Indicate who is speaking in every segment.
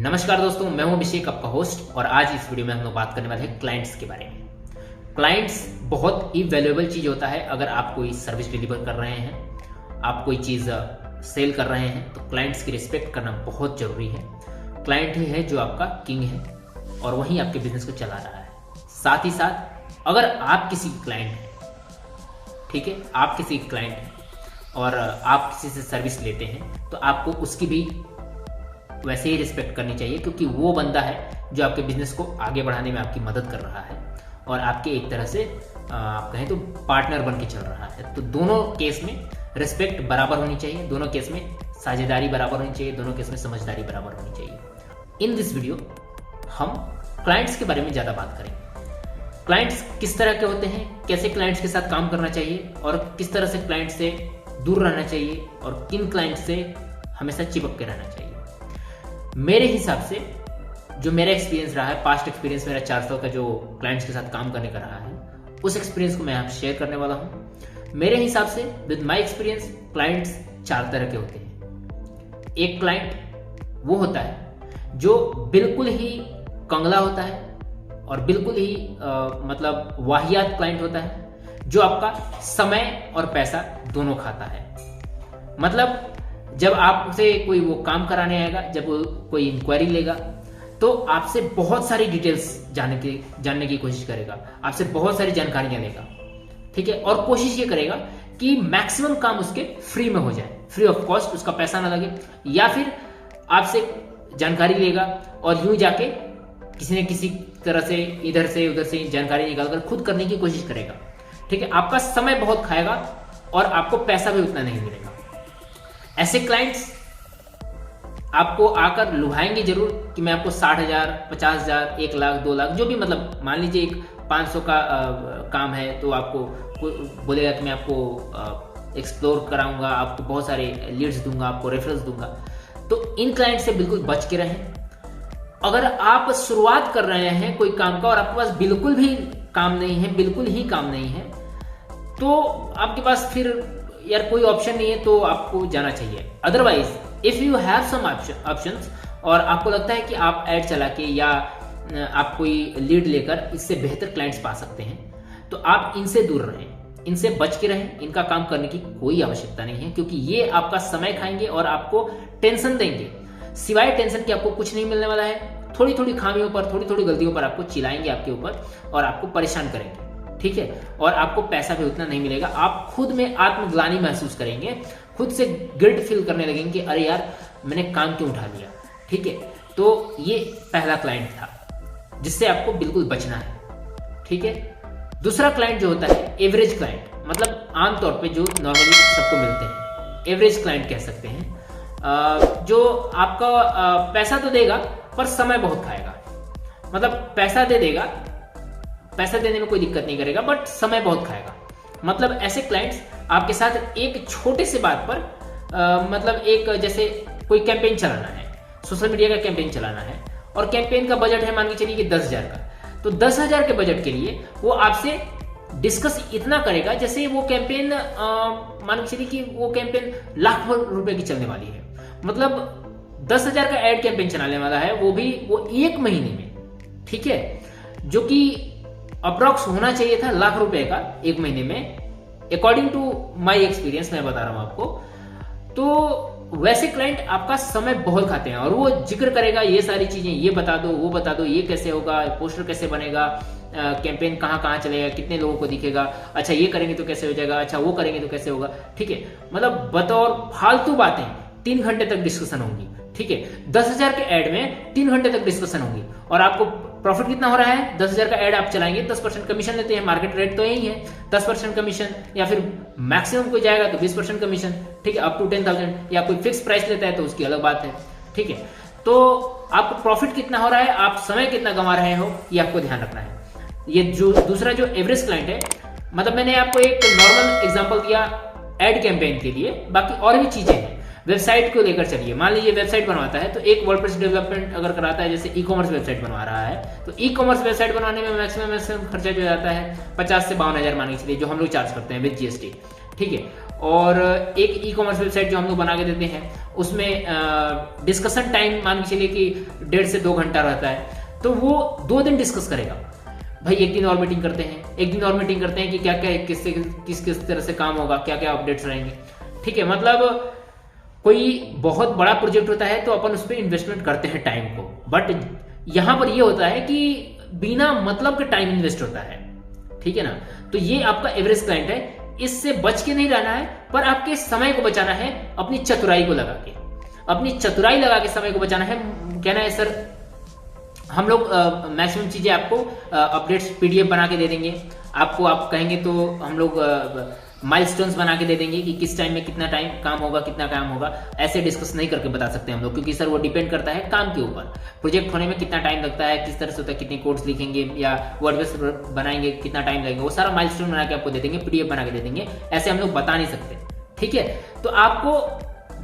Speaker 1: नमस्कार दोस्तों, मैं हूं अभिषेक, आपका होस्ट। और आज इस वीडियो में हम लोग बात करने वाले हैं क्लाइंट्स के बारे में। क्लाइंट्स बहुत ही वैल्यूएबल चीज होता है। अगर आप कोई सर्विस डिलीवर कर रहे हैं, आप कोई चीज सेल कर रहे हैं, तो क्लाइंट्स की रिस्पेक्ट करना बहुत जरूरी है। क्लाइंट ही है जो आपका किंग है और वही आपके बिजनेस को चला रहा है। साथ ही साथ अगर आप किसी क्लाइंट हैं, ठीक है, आप किसी क्लाइंट हैं और आप किसी से सर्विस लेते हैं, तो आपको उसकी भी वैसे ही रिस्पेक्ट करनी चाहिए, क्योंकि वो बंदा है जो आपके बिजनेस को आगे बढ़ाने में आपकी मदद कर रहा है और आपके एक तरह से आप कहें तो पार्टनर बन के चल रहा है। तो दोनों केस में रिस्पेक्ट बराबर होनी चाहिए, दोनों केस में साझेदारी बराबर होनी चाहिए, दोनों केस में समझदारी बराबर होनी चाहिए। इन दिस वीडियो हम क्लाइंट्स के बारे में ज़्यादा बात करेंगे। क्लाइंट्स किस तरह के होते हैं, कैसे क्लाइंट्स के साथ काम करना चाहिए और किस तरह से क्लाइंट से दूर रहना चाहिए और किन क्लाइंट से हमेशा चिपक के रहना चाहिए। मेरे हिसाब से जो मेरा एक्सपीरियंस रहा है, पास्ट एक्सपीरियंस मेरा 4 साल का जो क्लाइंट्स के साथ काम करने का रहा है, उस एक्सपीरियंस को मैं आपसे शेयर करने वाला हूं। मेरे हिसाब से विद माय एक्सपीरियंस क्लाइंट्स 4 तरह के होते हैं। एक क्लाइंट वो होता है जो बिल्कुल ही कंगला होता है और बिल्कुल ही मतलब वाहियात क्लाइंट होता है, जो आपका समय और पैसा दोनों खाता है। मतलब जब आपसे कोई वो काम कराने आएगा, जब वो कोई इंक्वायरी लेगा, तो आपसे बहुत सारी डिटेल्स जानने की कोशिश करेगा, आपसे बहुत सारी जानकारियां लेगा, ठीक है, और कोशिश ये करेगा कि मैक्सिमम काम उसके फ्री में हो जाए, फ्री ऑफ कॉस्ट, उसका पैसा ना लगे। या फिर आपसे जानकारी लेगा और यूं जाके किसी न किसी तरह से इधर से उधर से जानकारी निकालकर खुद करने की कोशिश करेगा, ठीक है। आपका समय बहुत खाएगा और आपको पैसा भी उतना नहीं मिलेगा। ऐसे क्लाइंट्स आपको आकर लुभाएंगे जरूर कि मैं आपको 60,000, 50,000, 1 लाख, 2 लाख, जो भी, मतलब मान लीजिए एक 500 का काम है, तो आपको बोलेगा कि मैं आपको एक्सप्लोर कराऊंगा, आपको बहुत सारे लीड्स दूंगा, आपको रेफरेंस दूंगा। तो इन क्लाइंट से बिल्कुल बच के रहें। अगर आप शुरुआत कर रहे हैं कोई काम का और आपके पास बिल्कुल भी काम नहीं है, बिल्कुल ही काम नहीं है, तो आपके पास फिर यार कोई ऑप्शन नहीं है, तो आपको जाना चाहिए। Otherwise if you have some options और आपको लगता है कि आप ऐड चला के या आप कोई लीड लेकर इससे बेहतर क्लाइंट्स पा सकते हैं, तो आप इनसे दूर रहें, इनसे बच के रहें। इनका काम करने की कोई आवश्यकता नहीं है, क्योंकि ये आपका समय खाएंगे और आपको टेंशन देंगे। सिवाय टेंशन के आपको कुछ नहीं मिलने वाला है। थोड़ी थोड़ी खामियों पर, थोड़ी थोड़ी गलतियों पर आपको चिल्लाएंगे आपके ऊपर और आपको परेशान करेंगे, ठीक है, और आपको पैसा भी उतना नहीं मिलेगा। आप खुद में आत्मग्लानि महसूस करेंगे, खुद से गिल्ट फील करने लगेंगे कि अरे यार मैंने काम क्यों उठा लिया, ठीक है। तो ये पहला क्लाइंट था जिससे आपको बिल्कुल बचना है, ठीक है। दूसरा क्लाइंट जो होता है एवरेज क्लाइंट, मतलब आमतौर पे जो नॉर्मली सबको मिलते हैं, एवरेज क्लाइंट कह सकते हैं, जो आपका पैसा तो देगा पर समय बहुत खाएगा। मतलब पैसा दे देगा, पैसा देने में कोई दिक्कत नहीं करेगा, बट समय बहुत खाएगा। मतलब ऐसे क्लाइंट्स आपके साथ एक छोटे से बात पर मतलब एक जैसे कोई कैंपेन चलाना है, सोशल मीडिया का कैंपेन चलाना है और कैंपेन का बजट है मान के चलिए कि 10,000 का, तो 10,000 के बजट के लिए वो आपसे डिस्कस इतना करेगा जैसे वो कैंपेन मान के चलिए कि वो कैंपेन लाखों रुपए की चलने वाली है। मतलब 10,000 का एड कैंपेन चलाने वाला है, वो भी वो 1 महीने में, ठीक है, जो कि अप्रॉक्स होना चाहिए था लाख रुपए का 1 महीने में, अकॉर्डिंग टू माय एक्सपीरियंस मैं बता रहा हूं आपको। तो वैसे क्लाइंट आपका समय बहुत खाते हैं और वो जिक्र करेगा ये सारी चीजें, ये बता दो, वो बता दो, ये कैसे होगा, पोस्टर कैसे बनेगा, कैंपेन कहाँ कहाँ चलेगा, कितने लोगों को दिखेगा, अच्छा ये करेंगे तो कैसे हो जाएगा, अच्छा वो करेंगे तो कैसे होगा, ठीक है। मतलब बतौर फालतू बातें 3 घंटे तक डिस्कशन होंगी, ठीक है। 10,000 के एड में 3 घंटे तक डिस्कशन होंगी और आपको प्रॉफिट कितना हो रहा है? 10,000 का एड आप चलाएंगे, 10% कमीशन लेते हैं, मार्केट रेट तो यही है 10% कमीशन, या फिर मैक्सिमम कोई जाएगा तो 20% कमीशन, ठीक है, अप टू 10,000, या कोई फिक्स प्राइस लेता है तो उसकी अलग बात है, ठीक है। तो आपको प्रॉफिट कितना हो रहा है, आप समय कितना गंवा रहे हो, ये आपको ध्यान रखना है। ये जो दूसरा जो एवरेज क्लाइंट है, मतलब मैंने आपको एक नॉर्मल एग्जांपल दिया एड कैंपेन के लिए, बाकी और भी चीजें हैं। वेबसाइट को लेकर चलिए, मान लीजिए वेबसाइट बनवाता है, तो एक वर्डप्रेस डेवलपमेंट अगर कराता है, जैसे ई कॉमर्स वेबसाइट बनवा रहा है, तो ई कॉमर्स वेबसाइट बनवाने में मैक्सिमम खर्चा जो जाता है 50 से 52 हज़ार मान के चलिए, जो हम लोग चार्ज करते हैं विद GST, ठीक है। और एक ई कॉमर्स वेबसाइट जो हम लोग बना के देते हैं उसमें डिस्कशन टाइम मान के चलिए कि 1.5 से 2 घंटा रहता है, तो वो 2 दिन डिस्कस करेगा। भाई एक दिन और मीटिंग करते हैं, एक दिन और मीटिंग करते हैं कि क्या क्या किस तरह से काम होगा, क्या क्या अपडेट्स रहेंगे। ठीक है, मतलब कोई बहुत बड़ा प्रोजेक्ट होता है तो अपन उस पर इन्वेस्टमेंट करते हैं टाइम को, बट यहां पर ये होता है कि बिना मतलब के टाइम इन्वेस्ट होता है। ठीक है ना, तो ये आपका एवरेज क्लाइंट है। इससे बच के नहीं रहना है, पर आपके समय को बचाना है अपनी चतुराई को लगा के, अपनी चतुराई लगा के समय को बचाना है। कहना है सर हम लोग मैक्सिमम चीजें आपको अपडेट्स पीडीएफ बना के दे देंगे, आपको आप कहेंगे तो हम लोग माइलस्टोन्स बना के दे देंगे कि किस टाइम में कितना टाइम काम होगा, कितना काम होगा। ऐसे डिस्कस नहीं करके बता सकते हम लोग, क्योंकि सर वो डिपेंड करता है काम के ऊपर, प्रोजेक्ट होने में कितना टाइम लगता है, किस तरह से होता है, कितने कोड्स लिखेंगे या वर्डप्रेस बनाएंगे, कितना टाइम लगेगा, वो सारा माइलस्टोन बना के आपको दे देंगे, पीडीएफ बना के दे देंगे। ऐसे हम लोग बता नहीं सकते। ठीक है, तो आपको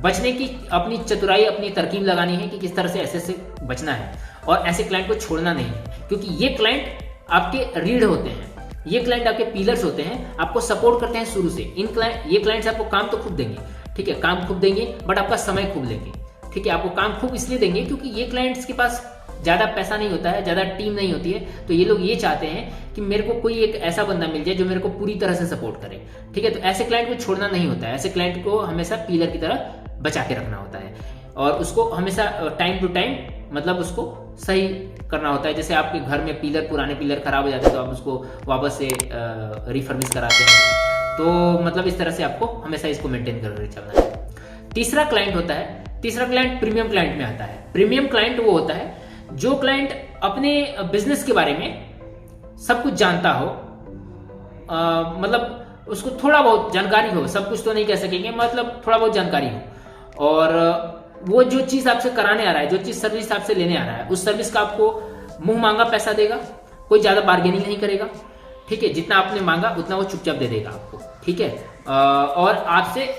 Speaker 1: बचने की अपनी चतुराई, अपनी तरकीब लगानी है कि किस तरह से ऐसे बचना है और ऐसे क्लाइंट को छोड़ना नहीं है, क्योंकि ये क्लाइंट आपके रीढ़ होते हैं, ये क्लाइंट आपके पिलर्स होते हैं, आपको सपोर्ट करते हैं शुरू से। ये क्लाइंट्स आपको काम तो खूब देंगे, ठीक है, काम खूब देंगे, बट आपका समय खूब लेंगे। ठीक है, आपको काम खूब इसलिए देंगे क्योंकि ये क्लाइंट्स के पास ज्यादा पैसा नहीं होता है, ज्यादा टीम नहीं होती है, तो ये लोग ये चाहते हैं कि मेरे को कोई एक ऐसा बंदा मिल जाए जो मेरे को पूरी तरह से सपोर्ट करे। ठीक है, तो ऐसे क्लाइंट को छोड़ना नहीं होता है, ऐसे क्लाइंट को हमेशा पिलर की तरह बचा के रखना होता है और उसको हमेशा टाइम टू टाइम मतलब उसको सही करना होता है। जैसे आपके घर में पुराने पिलर खराब हो जाते हैं तो आप उसको वापस से रिफर्बिश कराते हैं, तो मतलब इस तरह से आपको हमेशा इसको मेंटेन करके चलना है। तीसरा क्लाइंट होता है, तीसरा क्लाइंट प्रीमियम क्लाइंट में आता है। प्रीमियम क्लाइंट वो होता है जो क्लाइंट अपने बिजनेस के बारे में सब कुछ जानता हो, मतलब उसको थोड़ा बहुत जानकारी हो, सब कुछ तो नहीं कह सकेंगे, मतलब थोड़ा बहुत जानकारी हो, और वो जो चीज आपसे कराने आ रहा है, जो चीज सर्विस आपसे लेने आ रहा है, उस सर्विस का आपको मुंह मांगा पैसा देगा, कोई ज्यादा बार्गेनिंग नहीं करेगा। ठीक है, जितना आपने मांगा उतना वो चुपचाप दे देगा आपको। ठीक है, और आपसे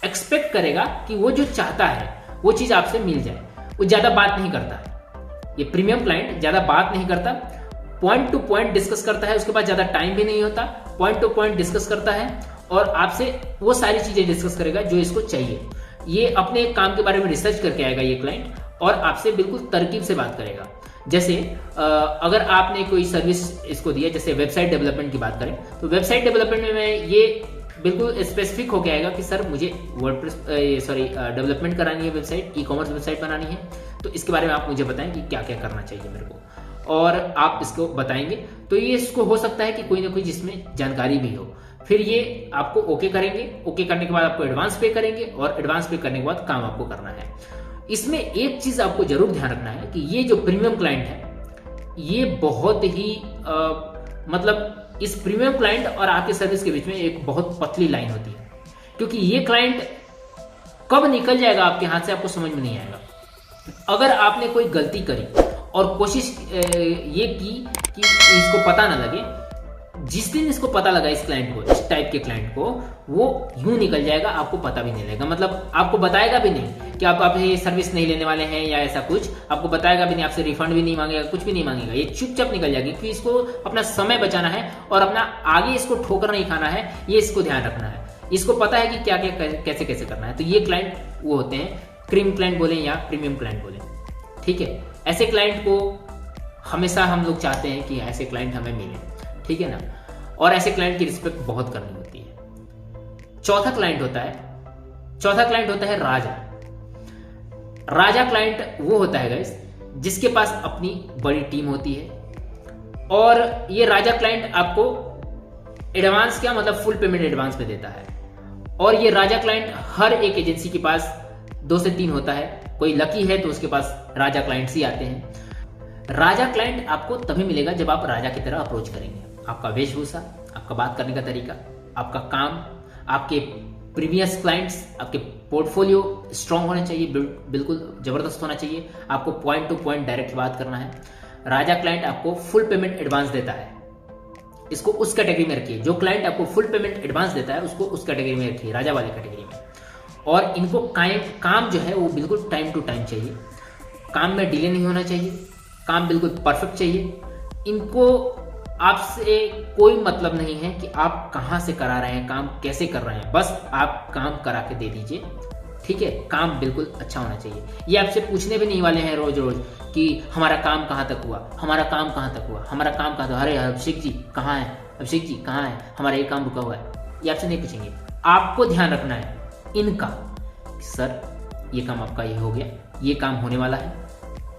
Speaker 1: एक्सपेक्ट करेगा कि वो जो चाहता है वो चीज आपसे मिल जाए, वो ज्यादा बात नहीं करता है। ये प्रीमियम क्लाइंट ज्यादा बात नहीं करता, पॉइंट टू पॉइंट डिस्कस करता है, उसके पास ज्यादा टाइम भी नहीं होता, पॉइंट टू पॉइंट डिस्कस करता है और आपसे वो सारी चीजें डिस्कस करेगा जो इसको चाहिए। ये अपने काम के बारे में रिसर्च करके आएगा ये क्लाइंट और आपसे बिल्कुल तरकीब से बात करेगा। जैसे अगर आपने कोई सर्विस इसको दिया, जैसे वेबसाइट डेवलपमेंट की बात करें तो वेबसाइट डेवलपमेंट में ये बिल्कुल स्पेसिफिक होके आएगा कि सर मुझे वर्डप्रेस डेवलपमेंट करानी है, वेबसाइट ई कॉमर्स वेबसाइट बनानी है, तो इसके बारे में आप मुझे बताएं कि क्या क्या करना चाहिए मेरे को, और आप इसको बताएंगे तो ये इसको हो सकता है कि कोई ना कोई जिसमें जानकारी भी हो। फिर ये आपको ओके करेंगे, ओके करने के बाद आपको एडवांस पे करेंगे और एडवांस पे करने के बाद काम आपको करना है। इसमें एक चीज आपको जरूर ध्यान रखना है कि ये जो प्रीमियम क्लाइंट है ये बहुत ही मतलब इस प्रीमियम क्लाइंट और आपके सर्विस के बीच में एक बहुत पतली लाइन होती है, क्योंकि ये क्लाइंट कब निकल जाएगा आपके हाथ से आपको समझ में नहीं आएगा। अगर आपने कोई गलती करी और कोशिश ये की कि इसको पता ना लगे, जिस दिन इसको पता लगा इस क्लाइंट को, इस टाइप के क्लाइंट को, वो यूं निकल जाएगा, आपको पता भी नहीं लगेगा, मतलब आपको बताएगा भी नहीं कि आप ये सर्विस नहीं लेने वाले हैं या ऐसा कुछ, आपको बताएगा भी नहीं, आपसे रिफंड भी नहीं मांगेगा, कुछ भी नहीं मांगेगा, ये चुपचाप निकल जाएगी, क्योंकि इसको अपना समय बचाना है और अपना आगे इसको ठोकर नहीं खाना है, ये इसको ध्यान रखना है, इसको पता है कि क्या क्या कैसे कैसे करना है। तो ये क्लाइंट वो होते हैं, क्रीम क्लाइंट बोले या प्रीमियम क्लाइंट बोले। ठीक है, ऐसे क्लाइंट को हमेशा हम लोग चाहते हैं कि ऐसे क्लाइंट हमें मिले, ठीक है ना, और ऐसे क्लाइंट की रिस्पेक्ट बहुत करनी होती है। चौथा क्लाइंट होता है राजा। राजा क्लाइंट वो होता है गाइस जिसके पास अपनी बड़ी टीम होती है, और ये राजा क्लाइंट आपको एडवांस क्या मतलब फुल पेमेंट एडवांस में देता है, और ये राजा क्लाइंट हर एक एजेंसी के पास 2 से 3 होता है, कोई लकी है तो उसके पास राजा क्लाइंट्स ही आते हैं। राजा क्लाइंट आपको तभी मिलेगा जब आप राजा की तरह अप्रोच करेंगे। आपका वेशभूषा, आपका बात करने का तरीका, आपका काम, आपके प्रीवियस क्लाइंट्स, आपके पोर्टफोलियो स्ट्रांग होने चाहिए, बिल्कुल जबरदस्त होना चाहिए, आपको पॉइंट टू पॉइंट डायरेक्ट बात करना है। राजा क्लाइंट आपको फुल पेमेंट एडवांस देता है, इसको उस कैटेगरी में रखिए। जो क्लाइंट आपको फुल पेमेंट एडवांस देता है उसको उस कैटेगरी में रखिए, राजा वाले कैटेगरी में। और इनको काम जो है वो बिल्कुल टाइम टू टाइम चाहिए, काम में डिले नहीं होना चाहिए, काम बिल्कुल परफेक्ट चाहिए। इनको आपसे कोई मतलब नहीं है कि आप कहाँ से करा रहे हैं काम, कैसे कर रहे हैं, बस आप काम करा के दे दीजिए। ठीक है, काम बिल्कुल अच्छा होना चाहिए। ये आपसे पूछने भी नहीं वाले हैं रोज रोज कि हमारा काम कहाँ तक हुआ, हमारा काम कहाँ तक हुआ, हमारा काम कहाँ तक, अरे अभिषेक जी कहाँ है, अभिषेक जी कहाँ है, हमारा ये काम रुका हुआ है। ये आपसे नहीं पूछेंगे। आपको ध्यान रखना है इनका, सर ये काम आपका ये हो गया, ये काम होने वाला है,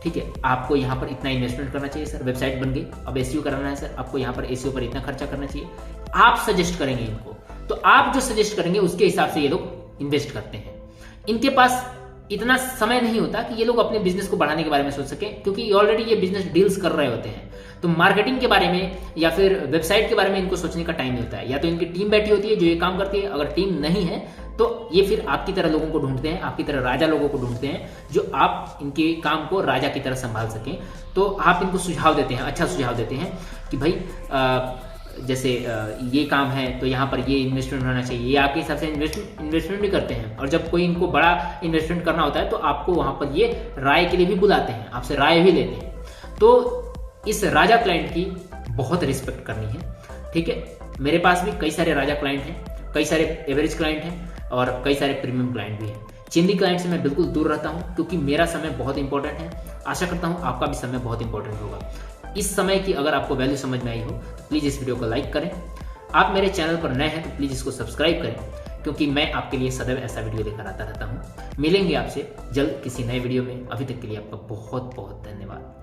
Speaker 1: ठीक है, आपको यहाँ पर इतना इन्वेस्टमेंट करना चाहिए सर, वेबसाइट बन गई, अब एसईओ कराना है सर, आपको यहाँ पर एसईओ पर इतना खर्चा करना चाहिए। आप सजेस्ट करेंगे इनको, तो आप जो सजेस्ट करेंगे उसके हिसाब से ये लोग इन्वेस्ट करते हैं। इनके पास इतना समय नहीं होता कि ये लोग अपने बिजनेस को बढ़ाने के बारे में सोच सकें, क्योंकि ऑलरेडी ये बिजनेस डील्स कर रहे होते हैं। तो मार्केटिंग के बारे में या फिर वेबसाइट के बारे में इनको सोचने का टाइम नहीं होता है। या तो इनकी टीम बैठी होती है जो ये काम करती है, अगर टीम नहीं है तो ये फिर आपकी तरह लोगों को ढूंढते हैं, आपकी तरह राजा लोगों को ढूंढते हैं जो आप इनके काम को राजा की तरह संभाल सकें। तो आप इनको सुझाव देते हैं, अच्छा सुझाव देते हैं कि भाई जैसे ये काम है तो यहाँ पर ये इन्वेस्टमेंट होना चाहिए, ये आपके हिसाब से इन्वेस्टमेंट भी करते हैं। और जब कोई इनको बड़ा इन्वेस्टमेंट करना होता है तो आपको वहाँ पर ये राय के लिए भी बुलाते हैं, आपसे राय भी लेते हैं। तो इस राजा क्लाइंट की बहुत रिस्पेक्ट करनी है। ठीक है, मेरे पास भी कई सारे राजा क्लाइंट हैं, कई सारे एवरेज क्लाइंट हैं और कई सारे प्रीमियम क्लाइंट भी हैं। चिंदी क्लाइंट से मैं बिल्कुल दूर रहता हूं क्योंकि मेरा समय बहुत इंपॉर्टेंट है। आशा करता हूं आपका भी समय बहुत इंपॉर्टेंट होगा। इस समय की अगर आपको वैल्यू समझ में आई हो तो प्लीज़ इस वीडियो को लाइक करें। आप मेरे चैनल पर नए हैं तो प्लीज़ इसको सब्सक्राइब करें, क्योंकि मैं आपके लिए सदैव ऐसा वीडियो लेकर आता रहता हूँ। मिलेंगे आपसे जल्द किसी नए वीडियो में। अभी तक के लिए आपका बहुत बहुत धन्यवाद।